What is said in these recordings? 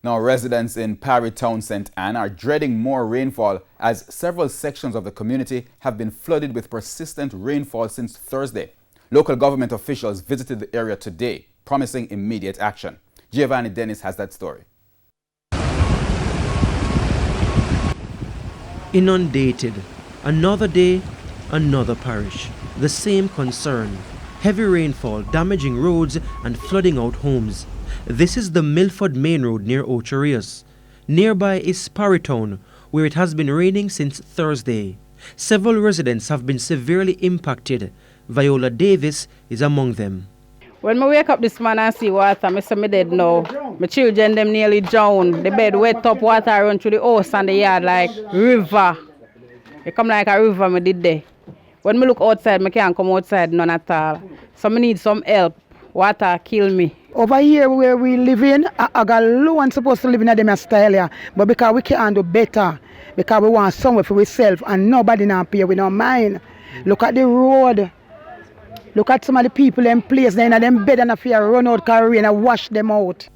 Now, residents in Parry Town, St. Anne are dreading more rainfall as several sections of the community have been flooded with persistent rainfall since Thursday. Local government officials visited the area today, promising immediate action. Giovanni Dennis has that story. Inundated. Another day, another parish. The same concern. Heavy rainfall damaging roads and flooding out homes. This is the Milford Main Road near Ocherius. Nearby is Parry Town, where it has been raining since Thursday. Several residents have been severely impacted. Viola Davis is among them. When I wake up this morning and see water, I say I'm dead now. My children them nearly drowned. The bed wet up, water run through the house and the yard like river. It come like a river I did there. When I look outside, I can't come outside none at all. So I need some help. Water kill me. Over here where we live in, I got low and supposed to live in them style here. But because we can't do better, because we want somewhere for ourselves and nobody now pay, we don't mind. Look at the road. Look at some of the people in place, they in them bed and fear run out car rain and wash them out.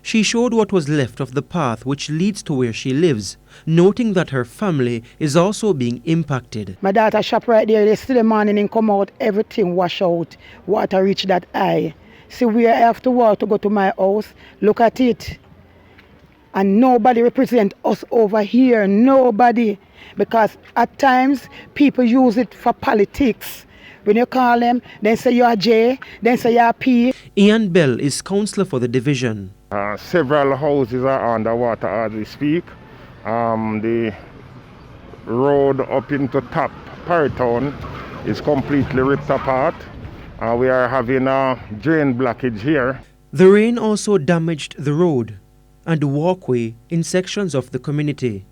She showed what was left of the path which leads to where she lives, noting that her family is also being impacted. My daughter shop right there, they still the morning and come out, everything wash out, water reach that eye. See where I have to walk to go to my house, look at it. And nobody represent us over here, nobody. Because at times, people use it for politics. When you call them, they say you're J, then say you're P. Ian Bell is councillor for the division. Several houses are underwater as we speak. The road up into top Parry Town is completely ripped apart. We are having a drain blockage here. The rain also damaged the road and walkway in sections of the community.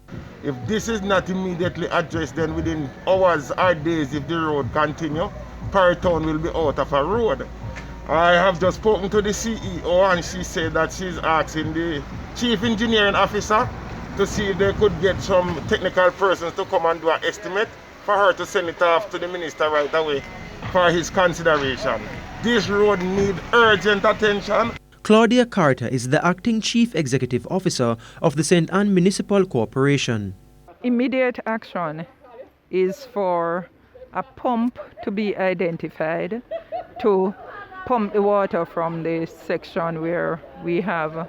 If this is not immediately addressed, then within hours or days, if the road continue, Parry Town will be out of a road. I have just spoken to the CEO and she said that she's asking the chief engineering officer to see if they could get some technical persons to come and do an estimate for her to send it off to the minister right away for his consideration. This road needs urgent attention. Claudia Carter is the acting chief executive officer of the St. Anne Municipal Corporation. Immediate action is for a pump to be identified to pump the water from the section where we have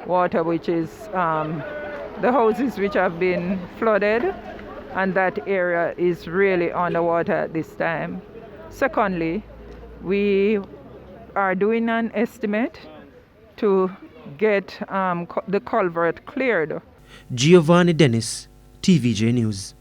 water, which is the houses which have been flooded, and that area is really underwater at this time. Secondly, we are doing an estimate to get the culvert cleared. Giovanni Dennis, TVJ News.